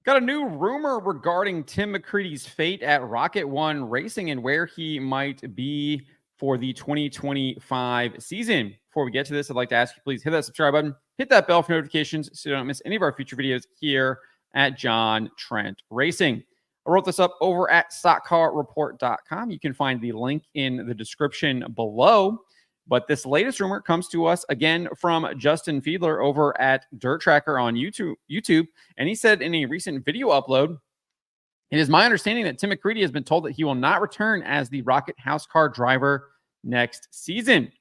Got a new rumor regarding Tim McCreadie's fate at Rocket1 Racing and where he might be for the 2025 season. Before we get to this, I'd like to ask you, please hit that subscribe button, hit that bell for notifications so you don't miss any of our future videos here at John Trent Racing. I wrote this up over at stockcarreport.com. You can find the link in the description below. But this latest rumor comes to us again from Justin Fiedler over at Dirt Tracker on YouTube. And he said in a recent video upload, it is my understanding that Tim McCreadie has been told that he will not return as the Rocket House Car driver next season.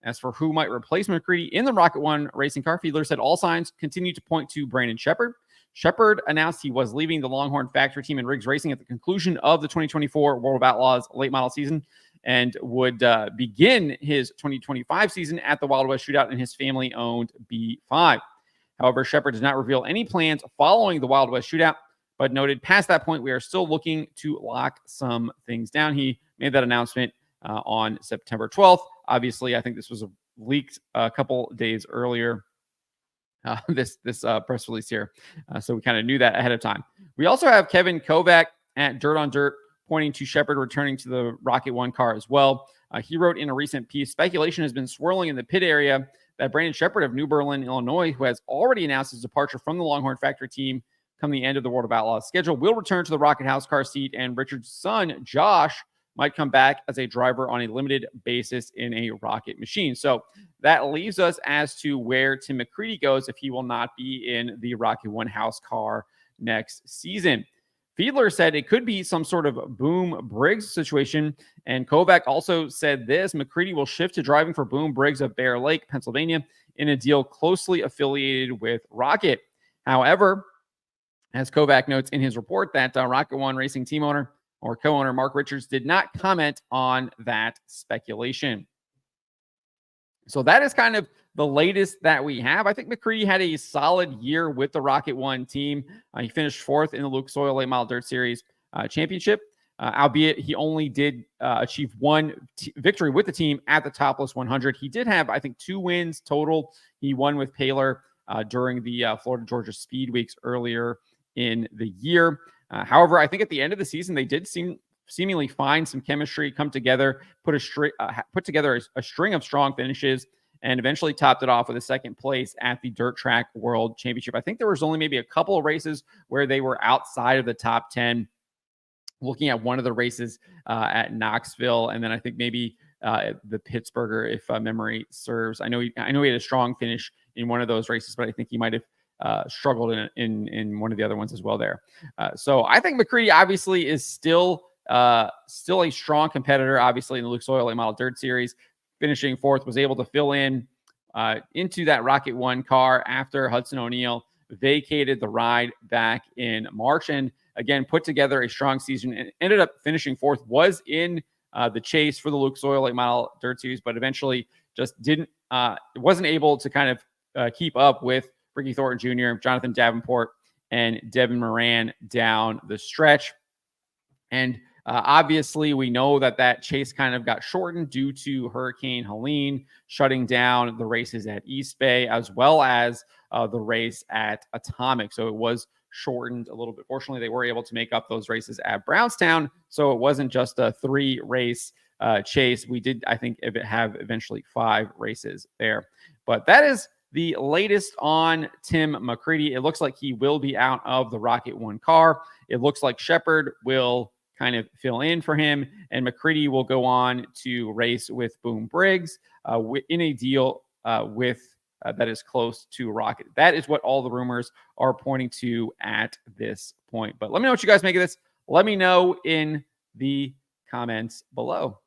As for who might replace McCreadie in the Rocket1 racing car, Fiedler said all signs continue to point to Brandon Sheppard. Sheppard announced he was leaving the Longhorn factory team in Briggs Racing at the conclusion of the 2024 World of Outlaws late model season, and would begin his 2025 season at the Wild West Shootout in his family-owned B5. However, Sheppard does not reveal any plans following the Wild West Shootout, but noted past that point, we are still looking to lock some things down. He made that announcement on September 12th. Obviously, I think this was leaked a couple days earlier, this press release here. So we kind of knew that ahead of time. We also have Kevin Kovac at Dirt on Dirt pointing to Sheppard returning to the Rocket1 car as well. He wrote in a recent piece, speculation has been swirling in the pit area that Brandon Sheppard of New Berlin, Illinois, who has already announced his departure from the Longhorn factory team come the end of the World of Outlaws schedule, will return to the Rocket House car seat, and Richard's son, Josh, might come back as a driver on a limited basis in a Rocket machine. So that leaves us as to where Tim McCreadie goes if he will not be in the Rocket1 house car next season. Fiedler said it could be some sort of Boom Briggs situation. And Kovac also said this, McCreadie will shift to driving for Boom Briggs of Bear Lake, Pennsylvania, in a deal closely affiliated with Rocket. However, as Kovac notes in his report, that Rocket1 Racing team owner or co-owner Mark Richards did not comment on that speculation. So that is kind of the latest that we have. I think McCreadie had a solid year with the Rocket1 team. He finished fourth in the Lucas Oil Late Model Dirt Series championship, albeit he only did achieve one victory with the team at the Topless 100. He did have, I think, 2 wins total. He won with Paylor during the Florida Georgia Speed Weeks earlier in the year. However, I think at the end of the season, they did seemingly find some chemistry, come together, put together a string of strong finishes, and eventually topped it off with a second place at the Dirt Track World Championship. I think there was only maybe a couple of races where they were outside of the top 10. Looking at one of the races at Knoxville, and then I think maybe the Pittsburgher, if memory serves. I know he had a strong finish in one of those races, but I think he might have struggled in one of the other ones as well there. So I think McCreadie obviously is still a strong competitor, obviously in the Lucas Oil Late Model Dirt Series, finishing fourth, was able to fill in into that Rocket1 car after Hudson O'Neal vacated the ride back in March, and again put together a strong season and ended up finishing fourth, was in the chase for the Lucas Oil Late Model Dirt Series, but eventually just wasn't able to kind of keep up with Ricky Thornton Jr., Jonathan Davenport, and Devin Moran down the stretch. And obviously, we know that chase kind of got shortened due to Hurricane Helene shutting down the races at East Bay, as well as the race at Atomic. So it was shortened a little bit. Fortunately, they were able to make up those races at Brownstown. So it wasn't just a 3-race chase. We did, I think, have eventually 5 races there. But that is the latest on Tim McCreadie. It looks like he will be out of the Rocket1 car. It looks like Sheppard will kind of fill in for him, and McCreadie will go on to race with Boom Briggs in a deal with that is close to Rocket. That is what all the rumors are pointing to at this point. But let me know what you guys make of this. Let me know in the comments below.